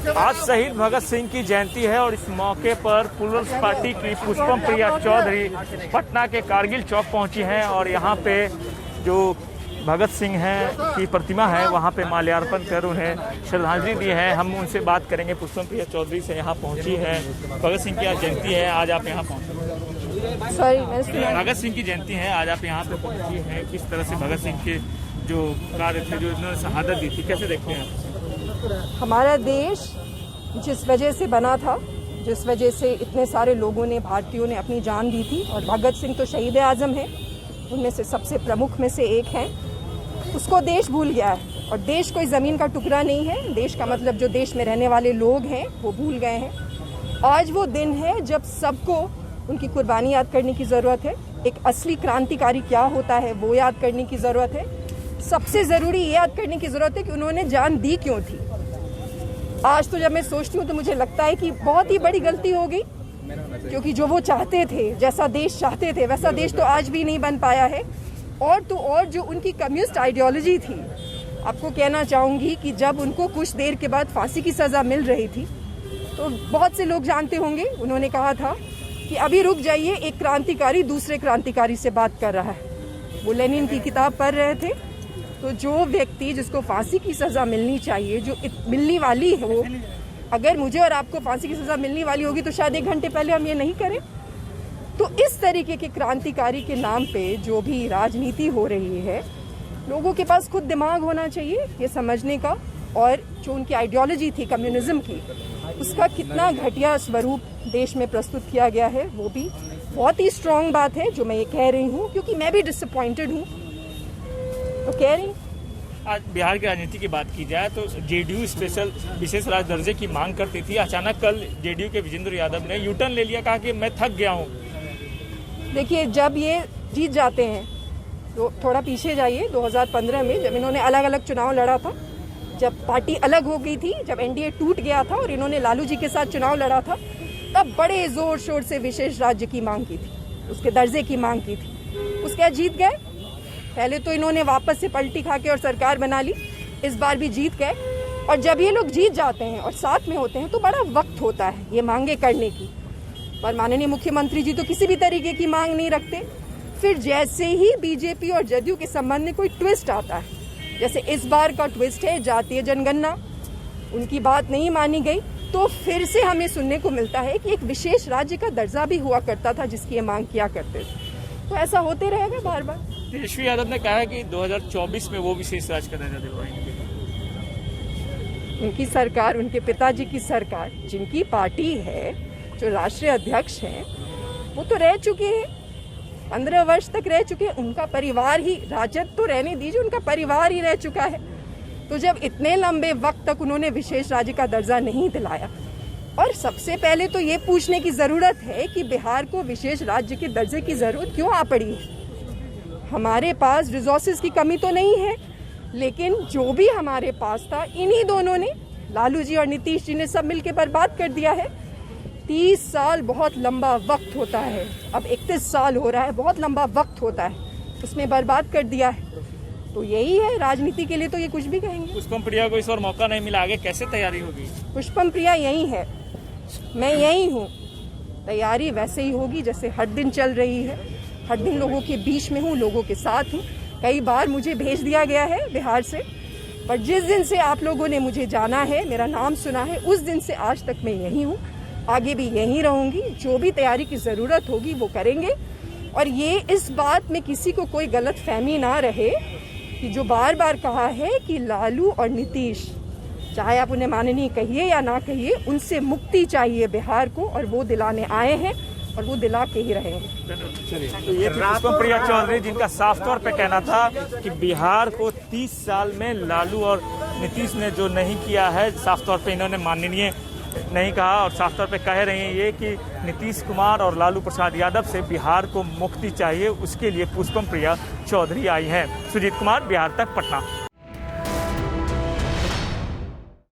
आज शहीद भगत सिंह की जयंती है और इस मौके पर पीपल्स पार्टी की पुष्पम प्रिया चौधरी पटना के कारगिल चौक पहुंची हैं और यहाँ पे जो भगत सिंह हैं की प्रतिमा है वहाँ पे माल्यार्पण कर उन्हें श्रद्धांजलि दी है। हम उनसे बात करेंगे। पुष्पम प्रिया चौधरी से यहाँ पहुँची है, भगत सिंह की आज जयंती है, आज आप यहाँ पहुँचे। भगत सिंह की जयंती है, आज आप यहाँ पे पहुँची हैं, किस तरह से भगत सिंह के जो कार्य थे, जो इन्होंने शहादत दी थी, कैसे देखते हैं? हमारा देश जिस वजह से बना था, जिस वजह से इतने सारे लोगों ने, भारतीयों ने अपनी जान दी थी, और भगत सिंह तो शहीद आजम हैं, उनमें से सबसे प्रमुख में से एक हैं, उसको देश भूल गया है। और देश कोई ज़मीन का टुकड़ा नहीं है, देश का मतलब जो देश में रहने वाले लोग हैं वो भूल गए हैं। आज वो दिन है जब सबको उनकी कुर्बानी याद करने की ज़रूरत है। एक असली क्रांतिकारी क्या होता है वो याद करने की ज़रूरत है। सबसे ज़रूरी ये याद करने की ज़रूरत है कि उन्होंने जान दी क्यों थी। आज तो जब मैं सोचती हूँ तो मुझे लगता है कि बहुत ही बड़ी गलती हो गई, क्योंकि जो वो चाहते थे, जैसा देश चाहते थे, वैसा देश तो आज भी नहीं बन पाया है। और तो और जो उनकी कम्युनिस्ट आइडियोलॉजी थी, आपको कहना चाहूँगी कि जब उनको कुछ देर के बाद फांसी की सज़ा मिल रही थी तो बहुत से लोग जानते होंगे, उन्होंने कहा था कि अभी रुक जाइए, एक क्रांतिकारी दूसरे क्रांतिकारी से बात कर रहा है। वो लेनिन की किताब पढ़ रहे थे। तो जो व्यक्ति जिसको फांसी की सज़ा मिलनी चाहिए, जो मिलने वाली है, वो अगर मुझे और आपको फांसी की सज़ा मिलने वाली होगी तो शायद 1 घंटे पहले हम ये नहीं करें। तो इस तरीके के क्रांतिकारी के नाम पे जो भी राजनीति हो रही है, लोगों के पास खुद दिमाग होना चाहिए ये समझने का, और जो उनकी आइडियोलॉजी थी कम्युनिज्म की, उसका कितना घटिया स्वरूप देश में प्रस्तुत किया गया है, वो भी बहुत ही स्ट्रॉन्ग बात है जो मैं ये कह रही हूँ, क्योंकि मैं भी डिसअपॉइंटेड हूँ। तो कह रही आज बिहार की राजनीति की बात की जाए तो जेडीयू स्पेशल विशेष राज दर्जे की मांग करती थी। अचानक कल जेडीयू के विजेंद्र यादव ने यूटर्न ले लिया, कहा कि मैं थक गया हूँ। देखिए, जब ये जीत जाते हैं तो थोड़ा पीछे जाइए, 2015 में जब इन्होंने अलग अलग चुनाव लड़ा था, जब पार्टी अलग हो गई थी, जब एनडीए टूट गया था और इन्होंने लालू जी के साथ चुनाव लड़ा था, तब बड़े जोर शोर से विशेष राज्य की मांग की थी, उसके दर्जे की मांग की थी। उसके जीत गए। पहले तो इन्होंने वापस से पलटी खा के और सरकार बना ली, इस बार भी जीत गए। और जब ये लोग जीत जाते हैं और साथ में होते हैं तो बड़ा वक्त होता है ये मांगे करने की, पर माननीय मुख्यमंत्री जी तो किसी भी तरीके की मांग नहीं रखते। फिर जैसे ही बीजेपी और जदयू के संबंध में कोई ट्विस्ट आता है, जैसे इस बार का ट्विस्ट है जातीय जनगणना, उनकी बात नहीं मानी गई, तो फिर से हमें सुनने को मिलता है कि एक विशेष राज्य का दर्जा भी हुआ करता था जिसकी ये मांग किया करते थे। तो ऐसा होते रहेगा बार बार। तेजस्वी यादव ने कहा है कि 2024 में वो विशेष राज्य का दर्जा दिलवाएंगे। उनकी सरकार, उनके पिताजी की सरकार, जिनकी पार्टी है, जो राष्ट्रीय अध्यक्ष हैं, वो तो रह चुके हैं, 15 वर्ष तक रह चुके हैं। उनका परिवार ही, राजद तो रहने दीजिए, उनका परिवार ही रह चुका है। तो जब इतने लंबे वक्त तक उन्होंने विशेष राज्य का दर्जा नहीं दिलाया, और सबसे पहले तो ये पूछने की ज़रूरत है कि बिहार को विशेष राज्य के दर्जे की ज़रूरत क्यों आ पड़ी है। हमारे पास रिसोर्सेज की कमी तो नहीं है, लेकिन जो भी हमारे पास था, इन्हीं दोनों ने, लालू जी और नीतीश जी ने सब मिलकर बर्बाद कर दिया है। 30 साल बहुत लंबा वक्त होता है, अब 31 साल हो रहा है, बहुत लंबा वक्त होता है, उसमें बर्बाद कर दिया है। तो यही है, राजनीति के लिए तो ये कुछ भी कहेंगे। पुष्पम प्रिया को इस बार मौका नहीं मिला, आगे कैसे तैयारी होगी? पुष्पम प्रिया यही है, मैं यही हूँ, तैयारी वैसे ही होगी जैसे हर दिन चल रही है। हर दिन लोगों के बीच में हूँ, लोगों के साथ हूँ। कई बार मुझे भेज दिया गया है बिहार से, पर जिस दिन से आप लोगों ने मुझे जाना है, मेरा नाम सुना है, उस दिन से आज तक मैं यही हूँ, आगे भी यहीं रहूँगी। जो भी तैयारी की ज़रूरत होगी वो करेंगे। और ये इस बात में किसी को कोई गलत फहमी ना रहे कि जो बार बार कहा है कि लालू और नीतीश, चाहे आप उन्हें माननीय कहिए या ना कहिए, उनसे मुक्ति चाहिए बिहार को, और वो दिलाने आए हैं और वो दिला के ही रहेंगे। तो ये पुष्पम प्रिया चौधरी, जिनका साफ तौर पे कहना था कि बिहार को 30 साल में लालू और नीतीश ने जो नहीं किया है, साफ तौर पे इन्होंने माननीय नहीं कहा, और साफ तौर पे कह रहे हैं ये कि नीतीश कुमार और लालू प्रसाद यादव से बिहार को मुक्ति चाहिए, उसके लिए पुष्पम प्रिया चौधरी आई हैं। सुजीत कुमार, बिहार तक, पटना।